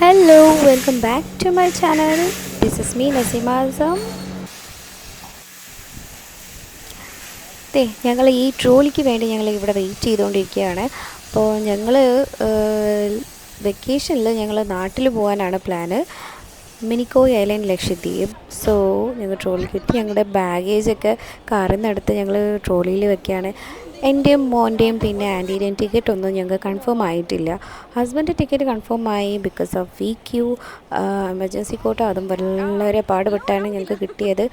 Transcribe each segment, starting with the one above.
Hello, welcome back to my channel. This is me Nasima Azam. ഞങ്ങൾ ഈ ട്രോളിക്ക് വേണ്ടി ഞങ്ങൾ ഇവിടെ വെയിറ്റ് ചെയ്തുകൊണ്ടിരിക്കുകയാണ്. അപ്പോൾ ഞങ്ങൾ വെക്കേഷനിൽ ഞങ്ങൾ നാട്ടിൽ പോകാനാണ് plan. Minicoy island Lakshadweep. So ഞങ്ങൾ ട്രോളിക്ക് എത്തി. ഞങ്ങളുടെ ബാഗേജൊക്കെ കാറിൽ നിന്ന് എടുത്ത് ഞങ്ങൾ ട്രോളിയിൽ വെക്കുകയാണ്. എൻ്റെയും മോൻ്റെയും പിന്നെ ആൻറ്റീൻ്റെയും ടിക്കറ്റ് ഒന്നും ഞങ്ങൾക്ക് കൺഫേം ആയിട്ടില്ല. ഹസ്ബൻഡ് ടിക്കറ്റ് കൺഫേം ആയി ബിക്കോസ് ഓഫ് VQ എമർജൻസി കോട്ട. അതും വളരെ പാടുപെട്ടാണ് ഞങ്ങൾക്ക് കിട്ടിയത്.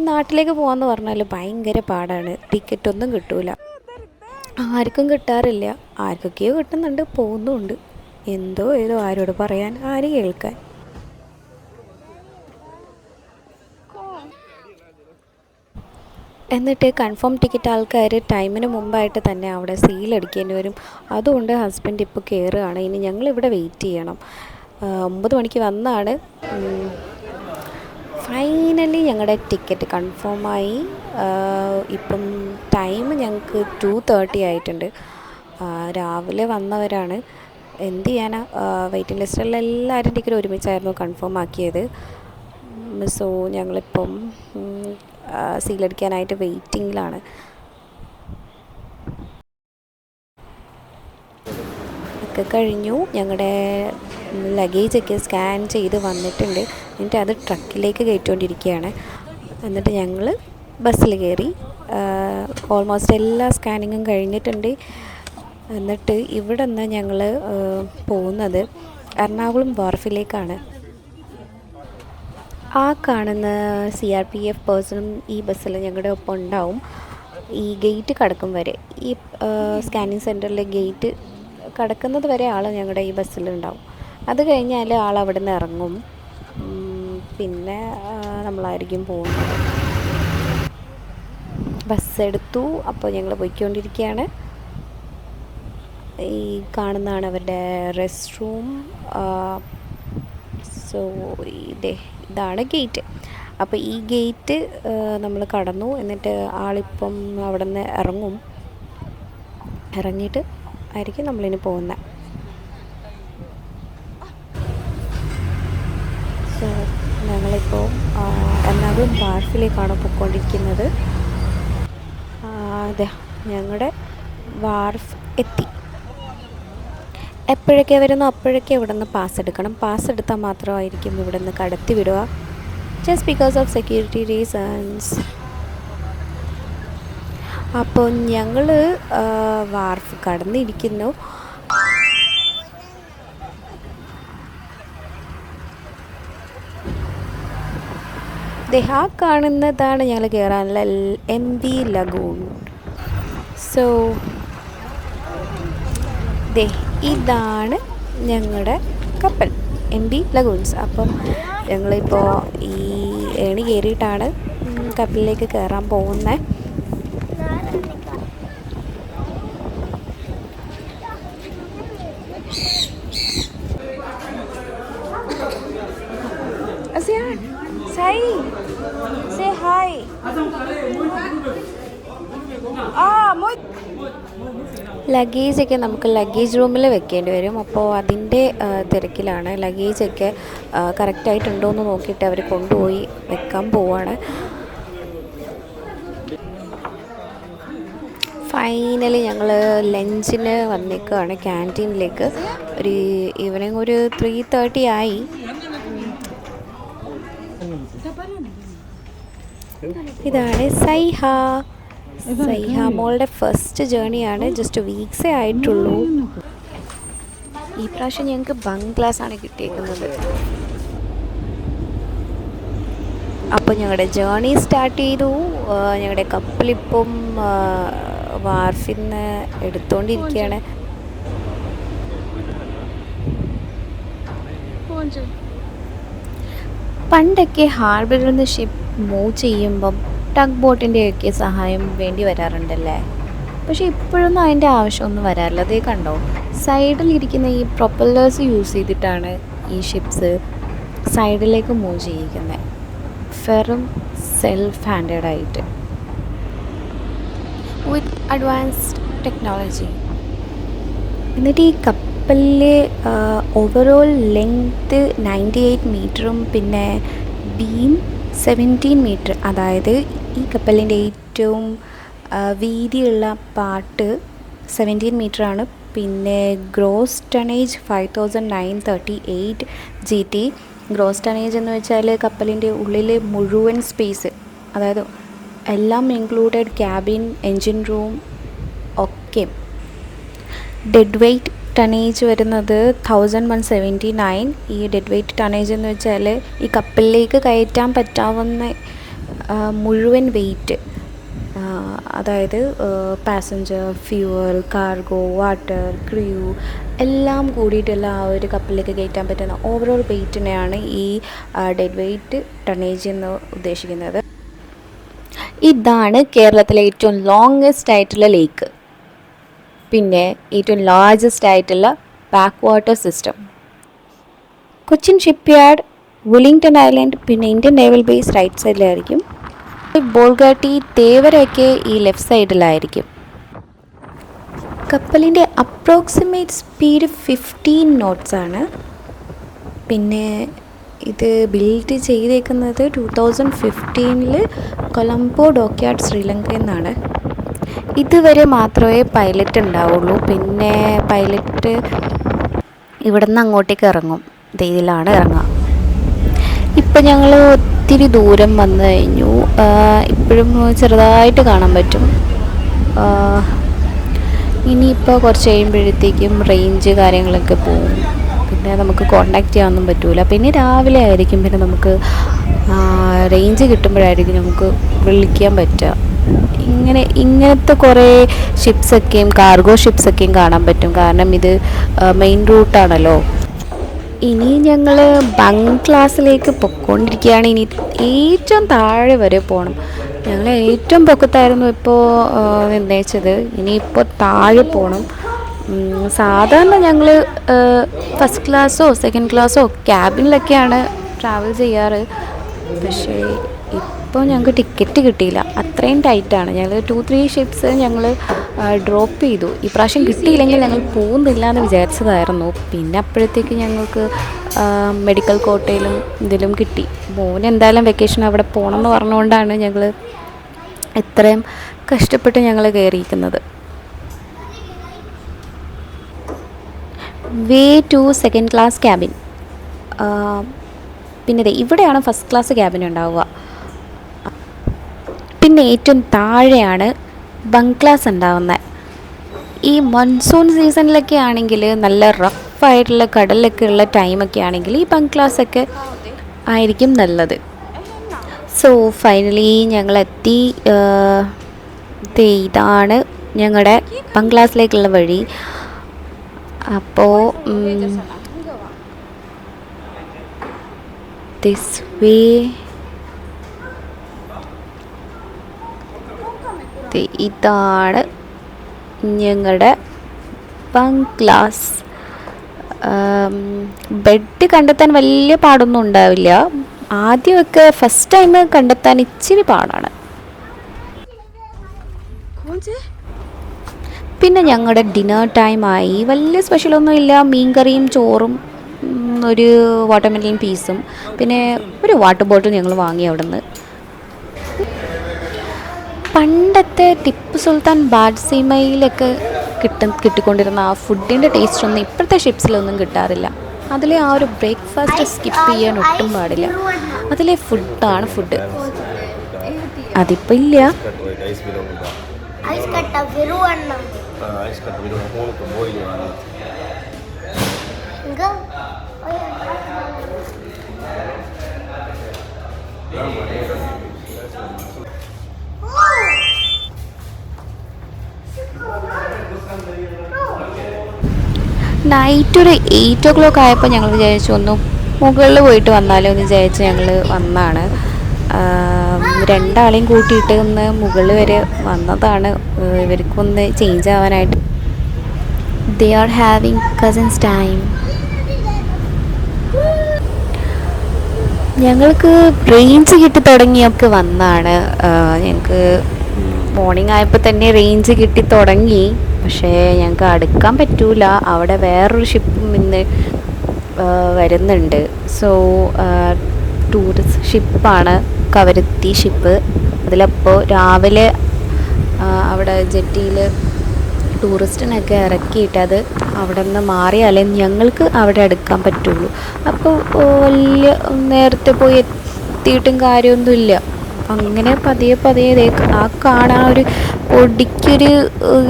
നാട്ടിലേക്ക് പോകാമെന്ന് പറഞ്ഞാൽ ഭയങ്കര പാടാണ്. ടിക്കറ്റൊന്നും കിട്ടില്ല, ആർക്കും കിട്ടാറില്ല. ആർക്കൊക്കെയോ കിട്ടുന്നുണ്ട്, പോകുന്നുമുണ്ട്. എന്തോ ഏതോ ആരോട് പറയാൻ, ആര് കേൾക്കാൻ. എന്നിട്ട് കൺഫേം ടിക്കറ്റ് ആൾക്കാർ ടൈമിന് മുമ്പായിട്ട് തന്നെ അവിടെ സീലടിക്കേണ്ടി വരും. അതുകൊണ്ട് ഹസ്ബൻഡ് ഇപ്പോൾ കയറുകയാണ്. ഇനി ഞങ്ങളിവിടെ വെയിറ്റ് ചെയ്യണം. 9 മണിക്ക് വന്നാണ്. ഫൈനലി ഞങ്ങളുടെ ടിക്കറ്റ് കൺഫേമായി. ഇപ്പം ടൈം ഞങ്ങൾക്ക് 2:30 ആയിട്ടുണ്ട്. രാവിലെ വന്നവരാണ്. എന്ത് ചെയ്യാനാ, വെയിറ്റിംഗ് ലിസ്റ്റിലുള്ള എല്ലാവരും ടിക്കറ്റ് ഒരുമിച്ചായിരുന്നു കൺഫേം ആക്കിയത്. സോ ഞങ്ങളിപ്പം സീലടിക്കാനായിട്ട് വെയിറ്റിങ്ങിലാണ്. ഒക്കെ കഴിഞ്ഞു. ഞങ്ങളുടെ ലഗേജൊക്കെ സ്കാൻ ചെയ്ത് വന്നിട്ടുണ്ട്. എന്നിട്ട് അത് ട്രക്കിലേക്ക് കയറ്റിക്കൊണ്ടിരിക്കുകയാണ്. എന്നിട്ട് ഞങ്ങൾ ബസ്സിൽ കയറി. ഓൾമോസ്റ്റ് എല്ലാ സ്കാനിങ്ങും കഴിഞ്ഞിട്ടുണ്ട്. എന്നിട്ട് ഇവിടെ നിന്ന് ഞങ്ങൾ പോകുന്നത് എറണാകുളം വാർഫിലേക്കാണ്. ആ കാണുന്ന CRPF പേഴ്സണും ഈ ബസ്സിൽ ഞങ്ങളുടെ ഒപ്പം ഉണ്ടാവും. ഈ ഗേറ്റ് കടക്കും വരെ, ഈ സ്കാനിങ് സെൻറ്ററിലെ ഗേറ്റ് കടക്കുന്നത് വരെ ആൾ ഞങ്ങളുടെ ഈ ബസ്സിലുണ്ടാവും. അത് കഴിഞ്ഞാൽ ആൾ അവിടെ നിന്ന് ഇറങ്ങും. പിന്നെ നമ്മളായിരിക്കും പോകുന്നത്. ബസ്സെടുത്തു. അപ്പോൾ ഞങ്ങൾ പോയിക്കൊണ്ടിരിക്കുകയാണ്. ഈ കാണുന്നതാണ് അവരുടെ റെസ്റ്റ് റൂം. സോ ഇതാണ് ഗേറ്റ്. അപ്പോൾ ഈ ഗേറ്റ് നമ്മൾ കടന്നു. എന്നിട്ട് ആളിപ്പം അവിടെ നിന്ന് ഇറങ്ങും. ഇറങ്ങിയിട്ട് ആയിരിക്കും നമ്മളിനി പോകുന്നത്. സോ ഞങ്ങളിപ്പോൾ എറണാകുളം വാർഫിലേക്കാണ് പോയിക്കൊണ്ടിരിക്കുന്നത്. അതെ, ഞങ്ങളുടെ വാർഫ് എത്തി. എപ്പോഴൊക്കെ വരുന്നു അപ്പോഴൊക്കെ ഇവിടെ നിന്ന് പാസ് എടുക്കണം. പാസ് എടുത്താൽ മാത്രമായിരിക്കും ഇവിടെ നിന്ന് കടത്തി വിടുക. Just because of security reasons. അപ്പോൾ ഞങ്ങൾ വാർഫ് കടന്നിരിക്കുന്നു. ആ കാണുന്നതാണ് ഞങ്ങൾ കയറാനുള്ള MV ലഗൂൺ. സോ ഇതാണ് ഞങ്ങളുടെ കപ്പൽ MV ലഗൂൺസ്. അപ്പം ഞങ്ങളിപ്പോൾ ഈ ഏണി കയറിയിട്ടാണ് കപ്പലിലേക്ക് കയറാൻ പോകുന്നത്. ലഗേജൊക്കെ നമുക്ക് ലഗേജ് റൂമിൽ വെക്കേണ്ടി വരും. അപ്പോൾ അതിൻ്റെ തിരക്കിലാണ്. ലഗേജൊക്കെ കറക്റ്റായിട്ടുണ്ടോ എന്ന് നോക്കിയിട്ട് അവർ കൊണ്ടുപോയി വെക്കാൻ പോവാണ്. ഫൈനലി ഞങ്ങൾ ലഞ്ചിന് വന്നേക്കുകയാണ് ക്യാൻറ്റീനിലേക്ക്. ഒരു ഈവനിങ് ഒരു 3:30 ആയി. ഇതാണ് സൈഹ മോളുടെ ഫസ്റ്റ് ജേണിയാണ്. ജസ്റ്റ് വീക്സേ ആയിട്ടുള്ളൂ. ഈ പ്രാവശ്യം ഞങ്ങൾക്ക് ബംഗ്ലാസാണ് കിട്ടിയേക്കുന്നത്. അപ്പോൾ ഞങ്ങളുടെ ജേണി സ്റ്റാർട്ട് ചെയ്തു. ഞങ്ങളുടെ കപ്പലിപ്പം വാർഫിൽ നിന്ന് എടുത്തുകൊണ്ടിരിക്കുകയാണ്. പണ്ടൊക്കെ ഹാർബറിൽ നിന്ന് ഷിപ്പ് മൂവ് ചെയ്യുമ്പം ടഗ് ബോട്ടിൻ്റെയൊക്കെ സഹായം വേണ്ടി വരാറുണ്ടല്ലേ. പക്ഷേ ഇപ്പോഴൊന്നും അതിൻ്റെ ആവശ്യമൊന്നും വരാറില്ല. അതേ കണ്ടോ, സൈഡിലിരിക്കുന്ന ഈ പ്രൊപ്പല്ലേഴ്സ് യൂസ് ചെയ്തിട്ടാണ് ഈ ഷിപ്സ് സൈഡിലേക്ക് മൂവ് ചെയ്യിക്കുന്നത്. ഫെറും സെൽഫ് ഹാൻഡഡായിട്ട് വിത്ത് അഡ്വാൻസ്ഡ് ടെക്നോളജി. എന്നിട്ട് ഈ കപ്പലിലെ ഓവറോൾ ലെങ്ത്ത് 98 മീറ്ററും പിന്നെ ബീം 17 മീറ്റർ, അതായത് ഈ കപ്പലിൻ്റെ ഏറ്റവും വീതിയുള്ള പാർട്ട് 17 മീറ്ററാണ്. പിന്നെ gross tonnage 5938 GT. Gross tonnage എന്ന് വെച്ചാൽ കപ്പലിൻ്റെ ഉള്ളിൽ മുഴുവൻ സ്പേസ്, അതായത് എല്ലാം ഇൻക്ലൂഡഡ്, ക്യാബിൻ, എൻജിൻ റൂം ഒക്കെ. ഡെഡ് വെയ്റ്റ് ടണേജ് വരുന്നത് 1179. ഈ ഡെഡ് വെയ്റ്റ് ടണേജ് എന്ന് വെച്ചാൽ ഈ കപ്പലിലേക്ക് കയറ്റാൻ പറ്റാവുന്ന മുഴുവൻ വെയ്റ്റ്, അതായത് passenger, fuel, cargo, water, crew എല്ലാം കൂടിയിട്ടുള്ള ആ ഒരു കപ്പലിലേക്ക് കയറ്റാൻ പറ്റുന്ന ഓവറോൾ വെയ്റ്റിനെയാണ് ഈ ഡെഡ് വെയ്റ്റ് ടണേജ് എന്ന് ഉദ്ദേശിക്കുന്നത്. ഇതാണ് കേരളത്തിലെ ഏറ്റവും ലോങ്ങസ്റ്റ് ആയിട്ടുള്ള ലേക്ക്, പിന്നെ ഏറ്റവും ലാർജസ്റ്റ് ആയിട്ടുള്ള back water system. Cochin shipyard, Wellington island, പിന്നെ ഇന്ത്യൻ നേവൽ ബേസ് റൈറ്റ് സൈഡിലായിരിക്കും. ബോൾഗാട്ടി, തേവരയൊക്കെ ഈ ലെഫ്റ്റ് സൈഡിലായിരിക്കും. കപ്പലിൻ്റെ അപ്രോക്സിമേറ്റ് സ്പീഡ് 15 knots ആണ്. പിന്നെ ഇത് ബിൽഡ് ചെയ്തേക്കുന്നത് 2015 കൊളംബോ ഡോക്യാർഡ്, ശ്രീലങ്കയിൽ നിന്നാണ്. ഇതുവരെ മാത്രമേ പൈലറ്റ് ഉണ്ടാവുള്ളൂ. പിന്നെ പൈലറ്റ് ഇവിടെ നിന്ന് അങ്ങോട്ടേക്ക് ഇറങ്ങും, ഇതിലാണ് ഇറങ്ങുക. ഇപ്പം ഞങ്ങൾ ഒത്തിരി ദൂരം വന്നു കഴിഞ്ഞു. ഇപ്പോഴും ചെറുതായിട്ട് കാണാൻ പറ്റും. ഇനിയിപ്പോൾ കുറച്ച് കഴിയുമ്പോഴത്തേക്കും റേഞ്ച് കാര്യങ്ങളൊക്കെ പോവും, പിന്നെ നമുക്ക് കോണ്ടാക്ട് ചെയ്യാനൊന്നും പറ്റില്ല. പിന്നെ രാവിലെ ആയിരിക്കും പിന്നെ നമുക്ക് റേഞ്ച് കിട്ടുമ്പോഴായിരിക്കും നമുക്ക് വിളിക്കാൻ പറ്റുക. ഇങ്ങനത്തെ കുറേ ഷിപ്സൊക്കെയും കാർഗോ ഷിപ്സൊക്കെയും കാണാൻ പറ്റും, കാരണം ഇത് മെയിൻ റൂട്ടാണല്ലോ. ഇനി ഞങ്ങൾ ബങ്ക് ക്ലാസ്സിലേക്ക് പൊയ്ക്കൊണ്ടിരിക്കുകയാണ്. ഇനി ഏറ്റവും താഴെ വരെ പോകണം. ഞങ്ങൾ ഏറ്റവും പൊക്കത്തായിരുന്നു ഇപ്പോൾ നിർണയിച്ചത്, ഇനിയിപ്പോൾ താഴെ പോകണം. സാധാരണ ഞങ്ങൾ ഫസ്റ്റ് ക്ലാസ്സോ സെക്കൻഡ് ക്ലാസ്സോ ക്യാബിനിലൊക്കെയാണ് ട്രാവൽ ചെയ്യാറ്. പക്ഷേ ഇപ്പോൾ ഞങ്ങൾക്ക് ടിക്കറ്റ് കിട്ടിയില്ല, അത്രയും ടൈറ്റാണ്. ഞങ്ങൾ 2-3 ഷിപ്സ് ഞങ്ങൾ ഡ്രോപ്പ് ചെയ്തു. ഈ പ്രാവശ്യം കിട്ടിയില്ലെങ്കിൽ ഞങ്ങൾ പോകുന്നില്ല എന്ന് വിചാരിച്ചതായിരുന്നു. പിന്നെ അപ്പോഴത്തേക്ക് ഞങ്ങൾക്ക് മെഡിക്കൽ കോട്ടയിലും ഇതിലും കിട്ടി. മോന് എന്തായാലും വെക്കേഷൻ അവിടെ പോകണം എന്ന് പറഞ്ഞുകൊണ്ടാണ് ഞങ്ങൾ ഇത്രയും കഷ്ടപ്പെട്ട് ഞങ്ങൾ കയറിയിരിക്കുന്നത്. Way to second class cabin. പിന്നെ ഇവിടെയാണ് ഫസ്റ്റ് ക്ലാസ് ക്യാബിൻ ഉണ്ടാവുക. പിന്നെ ഏറ്റവും താഴെയാണ് ബങ്ക് ക്ലാസ് ഉണ്ടാവുന്നത്. ഈ മൺസൂൺ സീസണിലൊക്കെ ആണെങ്കിൽ നല്ല റഫായിട്ടുള്ള കടലൊക്കെ ഉള്ള ടൈമൊക്കെ ആണെങ്കിൽ ഈ ബങ്ക് ക്ലാസ്സൊക്കെ ആയിരിക്കും നല്ലത്. സോ ഫൈനലി ഞങ്ങളെത്തി. ഇതാണ് ഞങ്ങളുടെ ബങ്ക് ക്ലാസ്സിലേക്കുള്ള വഴി. അപ്പോൾ ദിസ് വേ ഇതാണ് ഞങ്ങളുടെ ബങ്ക് ക്ലാസ്. ബെഡ് കണ്ടെത്താൻ വലിയ പാടൊന്നും ഉണ്ടാവില്ല. ആദ്യമൊക്കെ ഫസ്റ്റ് ടൈം കണ്ടെത്താൻ ഇച്ചിരി പാടാണ്. പിന്നെ ഞങ്ങളുടെ ഡിന്നർ ടൈമായി. വലിയ സ്പെഷ്യലൊന്നും ഇല്ല, മീൻകറിയും ചോറും ഒരു വാട്ടർമെലൺ പീസും പിന്നെ ഒരു വാട്ടർ ബോട്ടിൽ ഞങ്ങൾ വാങ്ങി അവിടെ നിന്ന്. പണ്ടത്തെ ടിപ്പു സുൽത്താൻ ബാഡ്സിമയിലൊക്കെ കിട്ടിക്കൊണ്ടിരുന്ന ആ ഫുഡിൻ്റെ ടേസ്റ്റൊന്നും ഇപ്പോഴത്തെ ഷിപ്സിലൊന്നും കിട്ടാറില്ല. അതിലെ ആ ഒരു ബ്രേക്ക്ഫാസ്റ്റ് സ്കിപ്പ് ചെയ്യാൻ ഒട്ടും പാടില്ല. അതിലെ ഫുഡാണ് ഫുഡ്. അതിപ്പോൾ ഇല്ല. നൈറ്റ് ഒരു 8 o'clock ആയപ്പോൾ ഞങ്ങൾ വിചാരിച്ചു ഒന്ന് മുകളിൽ പോയിട്ട് വന്നാലോ എന്ന് വിചാരിച്ച് ഞങ്ങൾ വന്നതാണ്. 2 ആളെയും കൂട്ടിയിട്ട് ഒന്ന് മുകളിൽ വരെ വന്നതാണ്, ഇവർക്കൊന്ന് ചേഞ്ച് ആവാനായിട്ട്. They are having cousins time. ഞങ്ങൾക്ക് റേഞ്ച് കിട്ടി തുടങ്ങിയൊക്കെ വന്നാണ്. ഞങ്ങൾക്ക് മോർണിംഗ് ആയപ്പോൾ തന്നെ റേഞ്ച് കിട്ടി തുടങ്ങി. പക്ഷേ ഞങ്ങൾക്ക് അടുക്കാൻ പറ്റൂല. അവിടെ വേറൊരു ഷിപ്പും ഇന്ന് വരുന്നുണ്ട്. സോ ടൂറിസ്റ്റ് ഷിപ്പാണ് കവരത്തി ഷിപ്പ്. അതിലപ്പോൾ രാവിലെ അവിടെ ജെട്ടിയിൽ ടൂറിസ്റ്റിനൊക്കെ ഇറക്കിയിട്ട് അത് അവിടെ നിന്ന് മാറിയാലേ ഞങ്ങൾക്ക് അവിടെ അടുക്കാൻ പറ്റുള്ളൂ. അപ്പോൾ വലിയ നേരത്തെ പോയി എത്തിയിട്ടും കാര്യമൊന്നുമില്ല. അങ്ങനെ പതിയെ പതിയെ ആ കാണാൻ ഒരു പൊടിക്കൊരു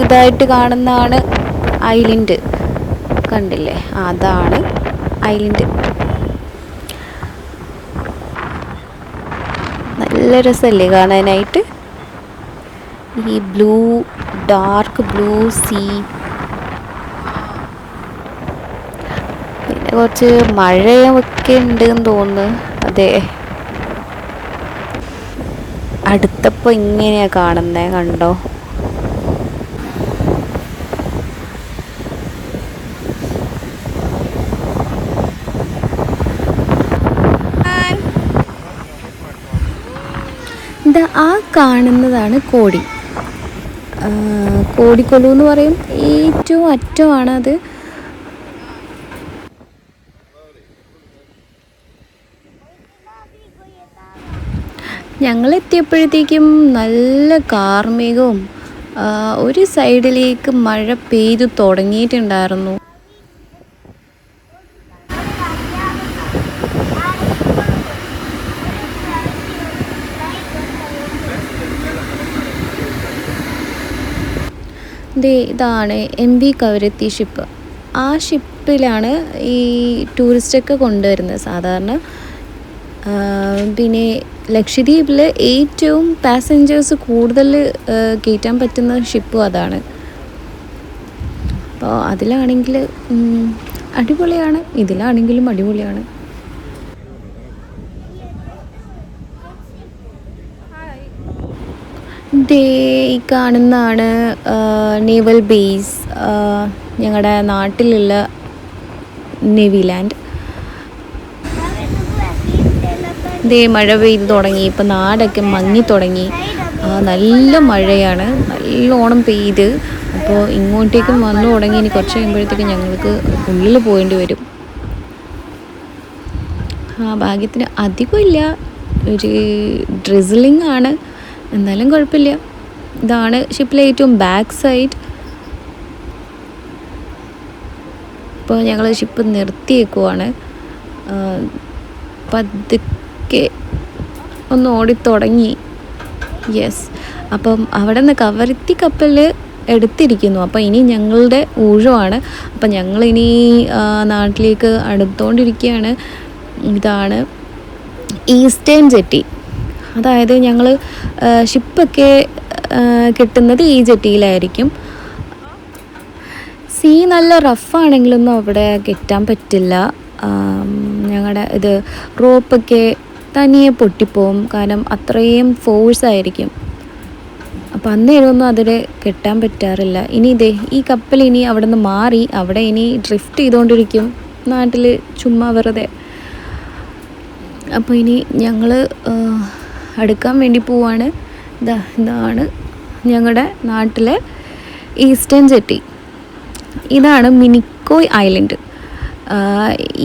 ഇതായിട്ട് കാണുന്നതാണ് ഐലൻഡ്. കണ്ടില്ലേ, അതാണ് ഐലൻഡ്. നല്ല രസമല്ലേ കാണാനായിട്ട്. ഈ ബ്ലൂ, ഡാർക്ക് ബ്ലൂ സീ. പിന്നെ കുറച്ച് മഴയൊക്കെ ഉണ്ടെന്ന് തോന്നുന്നു. അതെ, അടുത്തപ്പോൾ ഇങ്ങനെയാണ് കാണുന്നത്, കണ്ടോ. ഇതാ ആ കാണുന്നതാണ് കോടി. കോടിക്കൊല്ലു എന്ന് പറയും. ഏറ്റവും അറ്റമാണത്. ഞങ്ങളെത്തിയപ്പോഴത്തേക്കും നല്ല കാർമേഘവും ഒരു സൈഡിലേക്ക് മഴ പെയ്തു തുടങ്ങിയിട്ടുണ്ടായിരുന്നു. ഇതാണ് MV കവരത്തി ഷിപ്പ്. ആ ഷിപ്പിലാണ് ഈ ടൂറിസ്റ്റൊക്കെ കൊണ്ടുവരുന്നത് സാധാരണ. പിന്നെ ലക്ഷദ്വീപിൽ ഏറ്റവും പാസഞ്ചേഴ്സ് കൂടുതൽ കയറ്റാൻ പറ്റുന്ന ഷിപ്പും അതാണ്. അപ്പോൾ അതിലാണെങ്കിൽ അടിപൊളിയാണ്, ഇതിലാണെങ്കിലും അടിപൊളിയാണ്. ഈ കാണുന്നതാണ് നേവൽ ബേസ്, ഞങ്ങളുടെ നാട്ടിലുള്ള നേവി ലാൻഡ്. മഴ പെയ്ത് തുടങ്ങി. ഇപ്പം നാടൊക്കെ മങ്ങി തുടങ്ങി. നല്ല മഴയാണ്, നല്ലോണം പെയ്ത്. അപ്പോൾ ഇങ്ങോട്ടേക്കും വന്നു തുടങ്ങി. ഇനി കുറച്ച് കഴിയുമ്പോഴത്തേക്കും ഞങ്ങൾക്ക് ഉള്ളിൽ പോകേണ്ടി വരും. ഭാഗ്യത്തിന് അധികമില്ല, ഒരു ഡ്രിസിലിംഗ് ആണ്, എന്നാലും കുഴപ്പമില്ല. ഇതാണ് ഷിപ്പിലെ ഏറ്റവും ബാക്ക് സൈഡ്. ഇപ്പോൾ ഞങ്ങൾ ഷിപ്പ് നിർത്തിയേക്കുവാണ്. പതുക്കെ ഒന്ന് ഓടിത്തുടങ്ങി. യെസ്, അപ്പം അവിടെ നിന്ന് കവരത്തി കപ്പൽ എടുത്തിരിക്കുന്നു. അപ്പോൾ ഇനി ഞങ്ങളുടെ ഊഴമാണ്. അപ്പം ഞങ്ങളിനി നാട്ടിലേക്ക് അടുത്തുകൊണ്ടിരിക്കുകയാണ്. ഇതാണ് ഈസ്റ്റേൺ ജെട്ടി. അതായത് ഞങ്ങൾ ഷിപ്പൊക്കെ കിട്ടുന്നത് ഈ ജെട്ടിയിലായിരിക്കും. സീ നല്ല റഫാണെങ്കിലൊന്നും അവിടെ കെട്ടാൻ പറ്റില്ല. ഞങ്ങളുടെ ഇത് റോപ്പൊക്കെ തനിയെ പൊട്ടിപ്പോവും, കാരണം അത്രയും ഫോഴ്സായിരിക്കും. അപ്പോൾ അന്നേരമൊന്നും അതിൽ കെട്ടാൻ പറ്റാറില്ല. ഇനി ഈ കപ്പൽ ഇനി അവിടെ നിന്ന് മാറി അവിടെ ഇനി ഡ്രിഫ്റ്റ് ചെയ്തുകൊണ്ടിരിക്കും നാട്ടിൽ ചുമ്മാ വെറുതെ. അപ്പോൾ ഇനി ഞങ്ങൾ അടുക്കാൻ വേണ്ടി പോവാണ്. ഇതാണ് ഞങ്ങളുടെ നാട്ടിലെ ഈസ്റ്റേൺ ജെട്ടി. ഇതാണ് മിനിക്കോയ് ഐലൻഡ്.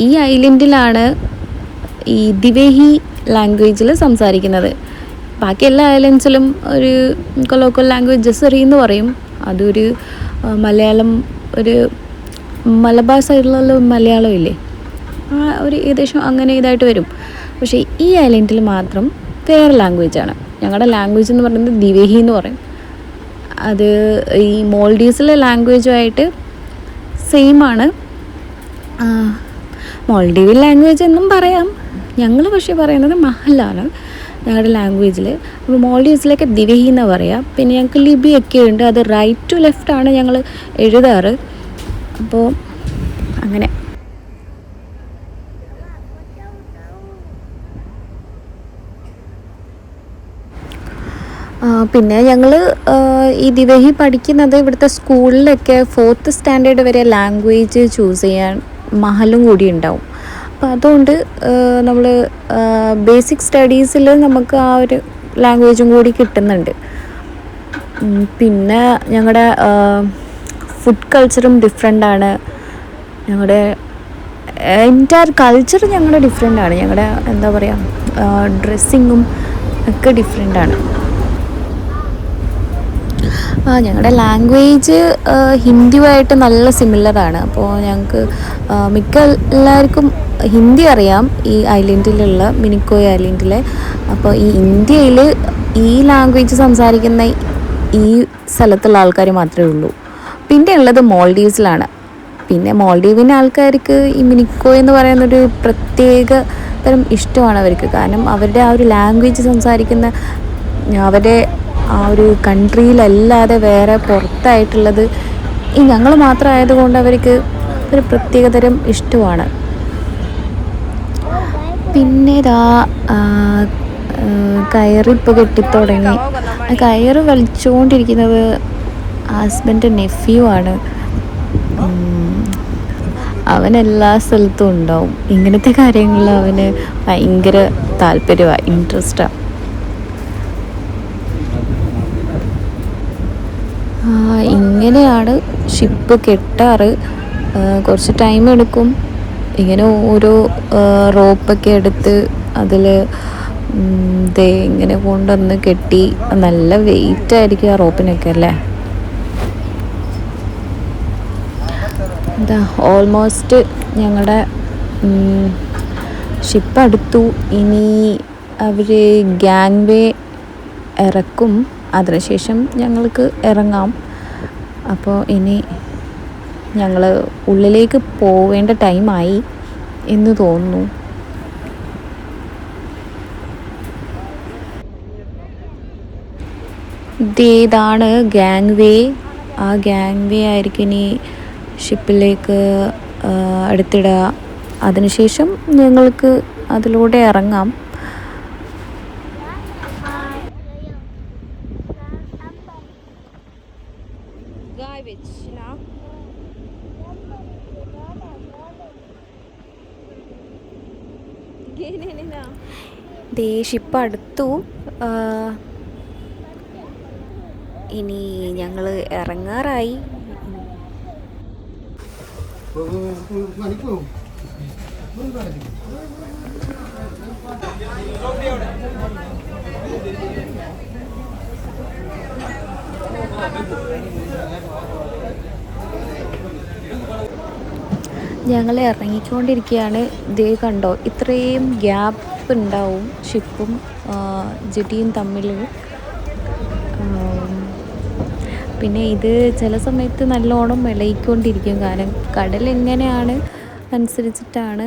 ഈ ഐലൻഡിലാണ് ഈ ദിവേഹി ലാംഗ്വേജിൽ സംസാരിക്കുന്നത്. ബാക്കി എല്ലാ ഐലൻഡ്സിലും ഒരു കൊലോക്കൽ ലാംഗ്വേജ് ജസറി എന്ന് പറയും. അതൊരു മലയാളം, ഒരു മലബാർ സൈഡിലുള്ള മലയാളം ഇല്ലേ, ഒരു ഏകദേശം അങ്ങനെ ഇതായിട്ട് വരും. പക്ഷേ ഈ ഐലൻഡിൽ മാത്രം വേറെ ലാംഗ്വേജാണ്. ഞങ്ങളുടെ ലാംഗ്വേജ് എന്ന് പറയുന്നത് ദിവേഹി എന്ന് പറയും. അത് ഈ മോൾഡീവ്സിലെ ലാംഗ്വേജുമായിട്ട് സെയിമാണ്. മോൾഡീവ് ലാംഗ്വേജ് എന്നും പറയാം. ഞങ്ങൾ പക്ഷേ പറയുന്നത് മഹലാണ് ഞങ്ങളുടെ ലാംഗ്വേജിൽ. അപ്പോൾ മോൾഡീവ്സിലേക്ക് ദിവേഹി എന്നാണ് പറയുക. പിന്നെ ഞങ്ങൾക്ക് ലിപിയൊക്കെ ഉണ്ട്, അത് റൈറ്റ് ടു ലെഫ്റ്റാണ് ഞങ്ങൾ എഴുതാറ്. അപ്പോൾ അങ്ങനെ. പിന്നെ ഞങ്ങൾ ഈ ദിവേഹി പഠിക്കുന്നത് ഇവിടുത്തെ സ്കൂളിലൊക്കെ 4th സ്റ്റാൻഡേർഡ് വരെ ലാംഗ്വേജ് ചൂസ് ചെയ്യാൻ മഹലും കൂടി ഉണ്ടാവും. അപ്പോൾ അതുകൊണ്ട് നമ്മൾ ബേസിക് സ്റ്റഡീസിൽ നമുക്ക് ആ ഒരു ലാംഗ്വേജും കൂടി കിട്ടുന്നുണ്ട്. പിന്നെ ഞങ്ങളുടെ ഫുഡ് കൾച്ചറും ഡിഫറെൻ്റാണ്. ഞങ്ങളുടെ എൻറ്റയർ കൾച്ചർ ഞങ്ങളുടെ ഡിഫറെൻ്റാണ്. ഞങ്ങളുടെ എന്താ പറയുക, ഡ്രസ്സിങ്ങും ഒക്കെ ഡിഫറെൻ്റാണ്. ഞങ്ങളുടെ ലാംഗ്വേജ് ഹിന്ദിയുമായിട്ട് നല്ല സിമിലറാണ്. അപ്പോൾ ഞങ്ങൾക്ക് മിക്ക എല്ലാവർക്കും ഹിന്ദി അറിയാം ഈ ഐലൻഡിലുള്ള മിനിക്കോയ് ഐലൻഡിൽ. അപ്പോൾ ഈ ഇന്ത്യയിൽ ഈ ലാംഗ്വേജ് സംസാരിക്കുന്ന ഈ സ്ഥലത്തുള്ള ആൾക്കാർ മാത്രമേ ഉള്ളൂ. പിന്നെ ഉള്ളത് മോൾഡീവ്സിലാണ്. പിന്നെ മോൾഡീവിൻ്റെ ആൾക്കാർക്ക് ഈ മിനിക്കോയ് എന്ന് പറയുന്നൊരു പ്രത്യേക തരം ഇഷ്ടമാണ് അവർക്ക്. കാരണം അവരുടെ ആ ഒരു ലാംഗ്വേജ് സംസാരിക്കുന്ന അവരുടെ ആ ഒരു കൺട്രിയിലല്ലാതെ വേറെ പുറത്തായിട്ടുള്ളത് ഈ ഞങ്ങൾ മാത്രമായതുകൊണ്ട് അവർക്ക് ഒരു പ്രത്യേകതരം ഇഷ്ടമാണ്. പിന്നെ ഇതാ കയറിപ്പോൾ കെട്ടിത്തുടങ്ങി. കയറ് വലിച്ചുകൊണ്ടിരിക്കുന്നത് ഹസ്ബൻഡ് നെഫ്യൂ ആണ്. അവൻ എല്ലാ സ്ഥലത്തും ഉണ്ടാവും. ഇങ്ങനത്തെ കാര്യങ്ങളിൽ അവന് ഭയങ്കര താല്പര്യമാണ്, ഇൻട്രസ്റ്റാണ്. ഇങ്ങനെയാണ് ഷിപ്പ് കെട്ടാറ്. കുറച്ച് ടൈം എടുക്കും. ഇങ്ങനെ ഓരോ റോപ്പൊക്കെ എടുത്ത് അതിൽ ഇങ്ങനെ കൊണ്ടുവന്ന് കെട്ടി. നല്ല വെയിറ്റ് ആയിരിക്കും ആ റോപ്പിനൊക്കെ അല്ലേ. ഓൾമോസ്റ്റ് ഞങ്ങളുടെ ഷിപ്പ് അടുത്തു. ഇനി അവർ ഗാങ് വേ ഇറക്കും. അതിനുശേഷം ഞങ്ങൾക്ക് ഇറങ്ങാം. അപ്പോൾ ഇനി ഞങ്ങൾ ഉള്ളിലേക്ക് പോവേണ്ട ടൈമായി എന്ന് തോന്നുന്നു. ഇതാണ് ഗാങ് വേ. ആ ഗാങ് വേ ആയിരിക്കും ഇനി ഷിപ്പിലേക്ക് എടുത്തിടുക. അതിനുശേഷം ഞങ്ങൾക്ക് അതിലൂടെ ഇറങ്ങാം. ഷിപ്പ് അടുത്തു. ഇനി ഞങ്ങൾ ഇറങ്ങാറായി. ഞങ്ങൾ ഇറങ്ങിക്കൊണ്ടിരിക്കുകയാണ്. ഇതേ കണ്ടോ, ഇത്രയും ഗ്യാപ്പ് ഉണ്ടാവും ഷിപ്പും ജെട്ടിയും തമ്മിൽ. പിന്നെ ഇത് ചില സമയത്ത് നല്ലോണം ഇളകിക്കൊണ്ടിരിക്കും. കാരണം കടൽ എങ്ങനെയാണ് അനുസരിച്ചിട്ടാണ്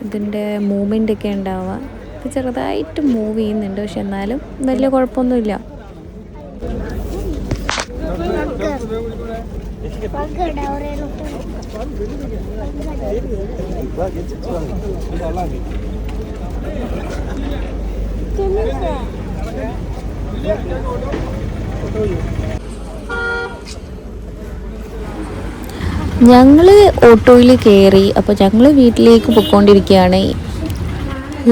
ഇതിൻ്റെ മൂവ്മെൻ്റ് ഒക്കെ ഉണ്ടാവുക. ഇത് ചെറുതായിട്ട് മൂവ് ചെയ്യുന്നുണ്ട്, പക്ഷെ എന്നാലും വലിയ കുഴപ്പമൊന്നുമില്ല. ഞങ്ങൾ ഓട്ടോയിൽ കയറി. അപ്പോൾ ഞങ്ങൾ വീട്ടിലേക്ക് പോയിക്കൊണ്ടിരിക്കുകയാണ്.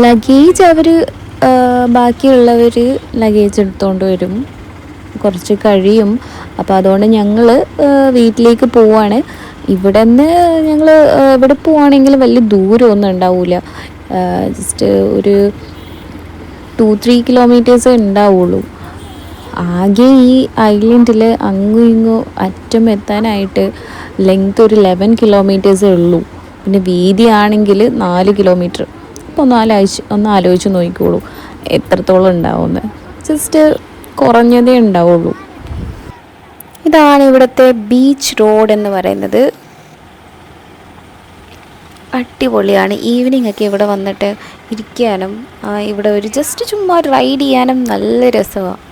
ലഗേജ് ബാക്കിയുള്ളവർ ലഗേജ് എടുത്തുകൊണ്ട് വരും, കുറച്ച് കഴിയും. അപ്പോൾ അതുകൊണ്ട് ഞങ്ങൾ വീട്ടിലേക്ക് പോവാണ്. ഇവിടെ നിന്ന് ഞങ്ങൾ ഇവിടെ പോവുകയാണെങ്കിൽ വലിയ ദൂരമൊന്നും ഉണ്ടാവില്ല. ജസ്റ്റ് ഒരു 2-3 കിലോമീറ്റേഴ്സേ ഉണ്ടാവുള്ളൂ. ആകെ ഈ ഐലൻഡിൽ അങ്ങും ഇങ്ങും അറ്റം എത്താനായിട്ട് ലെങ്ത് ഒരു 11 കിലോമീറ്റേഴ്സേ ഉള്ളൂ. പിന്നെ വീതിയാണെങ്കിൽ 4 കിലോമീറ്റർ. അപ്പോൾ ഒന്ന് ആലോചിച്ച് നോക്കിക്കോളൂ എത്രത്തോളം ഉണ്ടാവുമെന്ന്. ജസ്റ്റ് കുറഞ്ഞതേ ഉണ്ടാവുള്ളൂ. ഇതാണ് ഇവിടുത്തെ ബീച്ച് റോഡ് എന്ന് പറയുന്നത്. അടിപൊളിയാണ്. ഈവനിങ് ഒക്കെ ഇവിടെ വന്നിട്ട് ഇരിക്കാനും ഇവിടെ ഒരു ജസ്റ്റ് ചുമ്മാ റൈഡ് ചെയ്യാനും നല്ല രസമാണ്.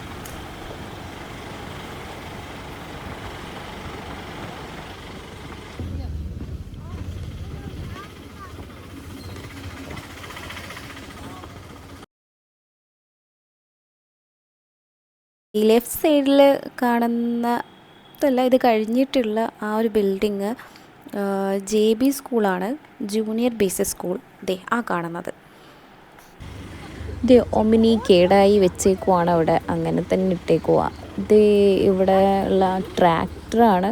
ഈ ലെഫ്റ്റ് സൈഡിൽ കാണുന്നതല്ല, ഇത് കഴിഞ്ഞിട്ടുള്ള ആ ഒരു ബിൽഡിങ് JB സ്കൂളാണ്, ജൂനിയർ ബേസിക് സ്കൂൾ. ആ കാണുന്നത് ഒമിനി കേടായി വെച്ചേക്കുവാണ് അവിടെ, അങ്ങനെ തന്നെ ഇട്ടേക്കുവാ. ഇവിടെ ഉള്ള ട്രാക്ടറാണ്.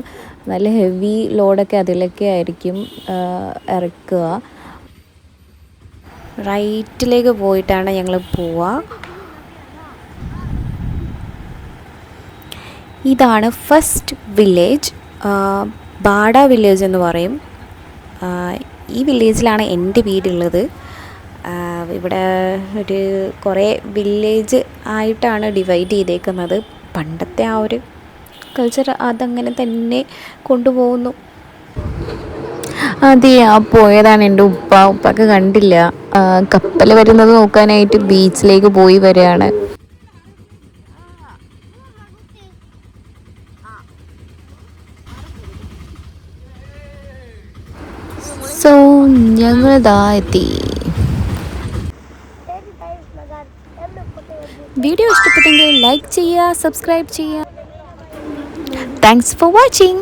നല്ല ഹെവി ലോഡൊക്കെ അതിലൊക്കെ ആയിരിക്കും ഇറക്കുക. റൈറ്റിലേക്ക് പോയിട്ടാണ് ഞങ്ങൾ പോവുക. ഇതാണ് ഫസ്റ്റ് വില്ലേജ്, ബാഡ വില്ലേജ് എന്ന് പറയും. ഈ വില്ലേജിലാണ് എൻ്റെ വീടുള്ളത്. ഇവിടെ ഒരു കുറേ വില്ലേജ് ആയിട്ടാണ് ഡിവൈഡ് ചെയ്തേക്കുന്നത്. പണ്ടത്തെ ആ ഒരു കൾച്ചർ അതങ്ങനെ തന്നെ കൊണ്ടുപോകുന്നു. അതെ, പോയതാണ് എൻ്റെ ഉപ്പക്ക് കണ്ടില്ല. കപ്പൽ വരുന്നത് നോക്കാനായിട്ട് ബീച്ചിലേക്ക് പോയി വരികയാണ്. സോ ഞങ്ങളിതാ എത്തി. വീഡിയോ ഇഷ്ടപ്പെട്ടെങ്കിൽ ലൈക്ക് ചെയ്യുക, സബ്സ്ക്രൈബ് ചെയ്യുക. Thanks for watching.